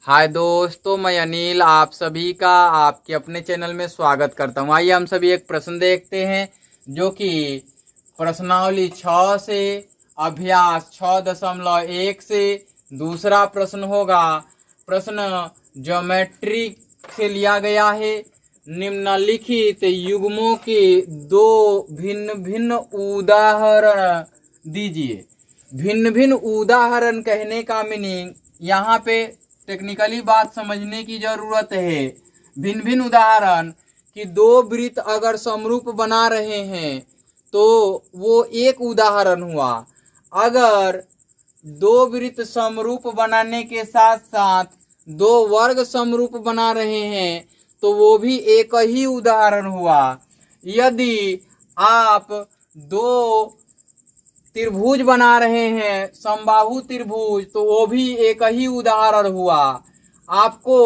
हाय दोस्तों, मैं अनिल आप सभी का आपके अपने चैनल में स्वागत करता हूँ। आइए हम सभी एक प्रश्न देखते हैं जो कि प्रश्नावली 6 से अभ्यास 6.1 से दूसरा प्रश्न होगा। प्रश्न ज्योमेट्री से लिया गया है। निम्नलिखित युग्मों के दो भिन्न भिन्न उदाहरण दीजिए। भिन्न भिन्न उदाहरण कहने का मीनिंग यहाँ पे टेक्निकली बात समझने की जरूरत है। भिन्न भिन्न उदाहरण कि दो वृत्त अगर समरूप बना रहे हैं तो वो एक उदाहरण हुआ। अगर दो वृत्त समरूप बनाने के साथ साथ दो वर्ग समरूप बना रहे हैं तो वो भी एक ही उदाहरण हुआ। यदि आप दो त्रिभुज बना रहे हैं, समबाहु त्रिभुज, तो वो भी एक ही उदाहरण हुआ। आपको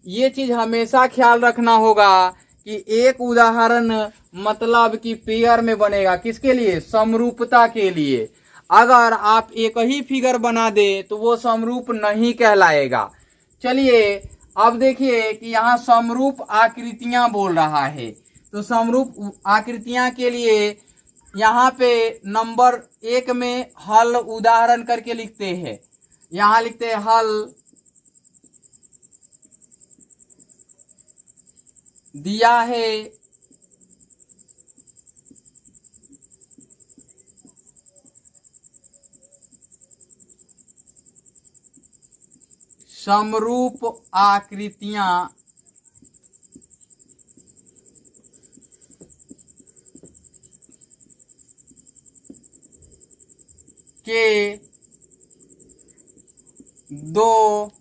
ये चीज हमेशा ख्याल रखना होगा कि एक उदाहरण मतलब कि पेयर में बनेगा। किसके लिए? समरूपता के लिए। अगर आप एक ही फिगर बना दे तो वो समरूप नहीं कहलाएगा। चलिए अब देखिए कि यहाँ समरूप आकृतियां बोल रहा है, तो समरूप आकृतियां के लिए यहाँ पे नंबर 1 में हल उदाहरण करके लिखते हैं। यहाँ लिखते हैं हल दिया है समरूप आकृतियां के दो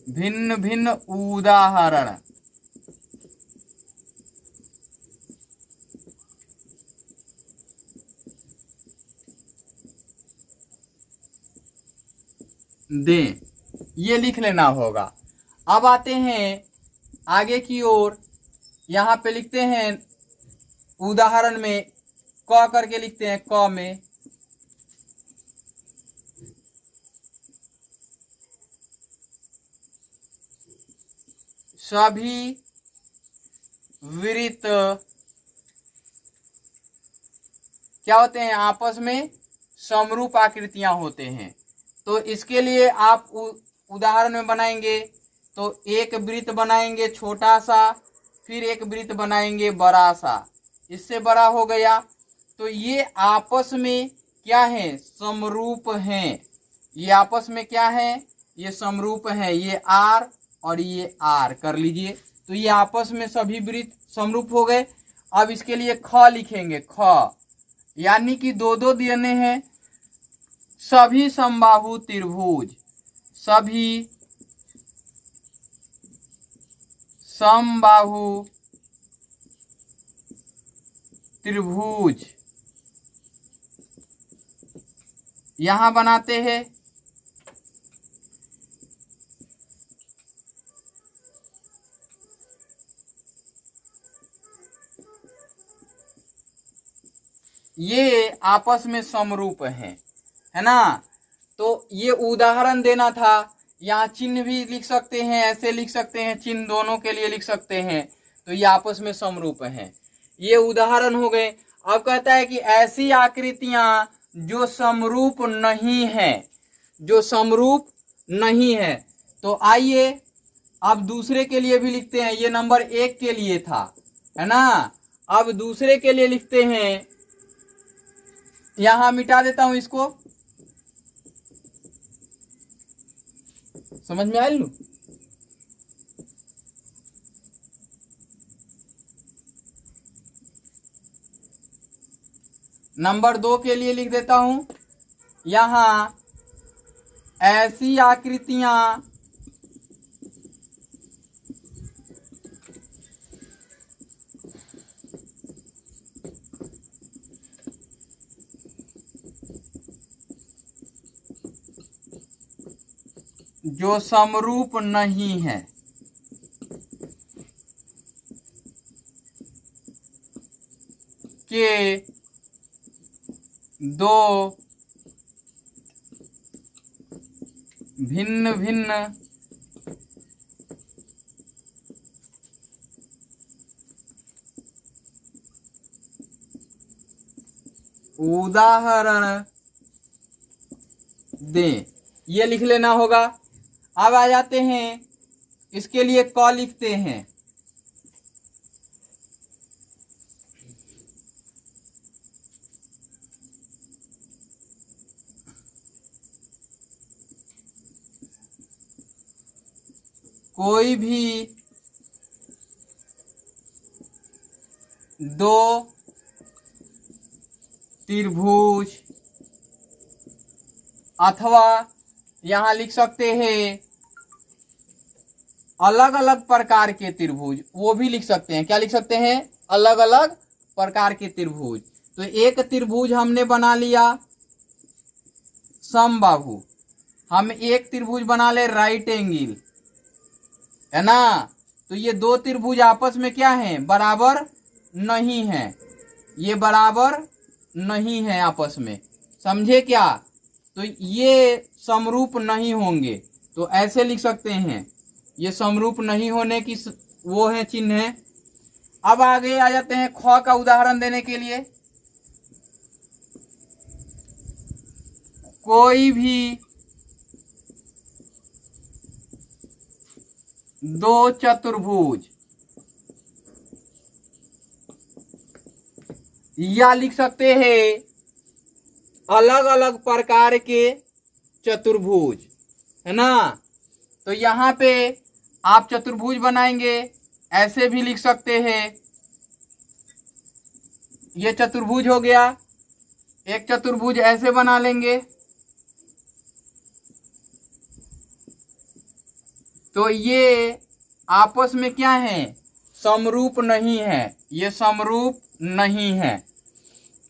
भिन्न भिन्न उदाहरण दें, ये लिख लेना होगा। अब आते हैं आगे की ओर। यहाँ पे लिखते हैं उदाहरण में क करके लिखते हैं। क में सभी वृत्त क्या होते हैं? आपस में समरूप आकृतियां होते हैं। तो इसके लिए आप उदाहरण में बनाएंगे तो एक वृत्त बनाएंगे छोटा सा, फिर एक वृत्त बनाएंगे बड़ा सा, इससे बड़ा हो गया। तो ये आपस में क्या है? समरूप हैं। ये आपस में क्या है? ये समरूप है। ये आर और ये आर कर लीजिए, तो ये आपस में सभी वृत्त समरूप हो गए। अब इसके लिए ख लिखेंगे। ख यानी कि दो दो देने हैं। सभी समबाहु त्रिभुज, सभी समबाहु त्रिभुज यहां बनाते हैं। ये आपस में समरूप हैं, है ना? तो ये उदाहरण देना था। यहाँ चिन्ह भी लिख सकते हैं, ऐसे लिख सकते हैं, चिन्ह दोनों के लिए लिख सकते हैं। तो ये आपस में समरूप हैं। ये उदाहरण हो गए। अब कहता है कि ऐसी आकृतियां जो समरूप नहीं है, जो समरूप नहीं है। तो आइए अब दूसरे के लिए भी लिखते हैं। ये नंबर 1 के लिए था, है ना? अब दूसरे के लिए लिखते हैं। यहां मिटा देता हूं इसको, समझ में आया? नंबर 2 के लिए लिख देता हूं। यहां ऐसी आकृतियां जो समरूप नहीं है, के दो भिन्न भिन्न उदाहरण दें, ये लिख लेना होगा। अब आ जाते हैं, इसके लिए क लिखते हैं। कोई भी दो त्रिभुज अथवा यहां लिख सकते हैं अलग अलग प्रकार के त्रिभुज, वो भी लिख सकते हैं। क्या लिख सकते हैं? अलग अलग प्रकार के त्रिभुज। तो एक त्रिभुज हमने बना लिया समबाहु, हम एक त्रिभुज बना ले राइट एंगल, है ना। तो ये दो त्रिभुज आपस में क्या हैं? बराबर नहीं है, ये बराबर नहीं है आपस में, समझे क्या? तो ये समरूप नहीं होंगे, तो ऐसे लिख सकते हैं, ये समरूप नहीं होने की वो है चिन्ह है। अब आगे आ जाते हैं ख का उदाहरण देने के लिए। कोई भी दो चतुर्भुज, या लिख सकते हैं अलग अलग प्रकार के चतुर्भुज, है ना। तो यहाँ पे आप चतुर्भुज बनाएंगे, ऐसे भी लिख सकते हैं। ये चतुर्भुज हो गया, एक चतुर्भुज ऐसे बना लेंगे। तो ये आपस में क्या है? समरूप नहीं है, ये समरूप नहीं है।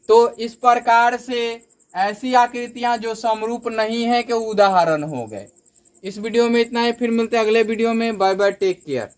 तो इस प्रकार से ऐसी आकृतियां जो समरूप नहीं है के उदाहरण हो गए। इस वीडियो में इतना ही, फिर मिलते हैं अगले वीडियो में। Bye bye, take care.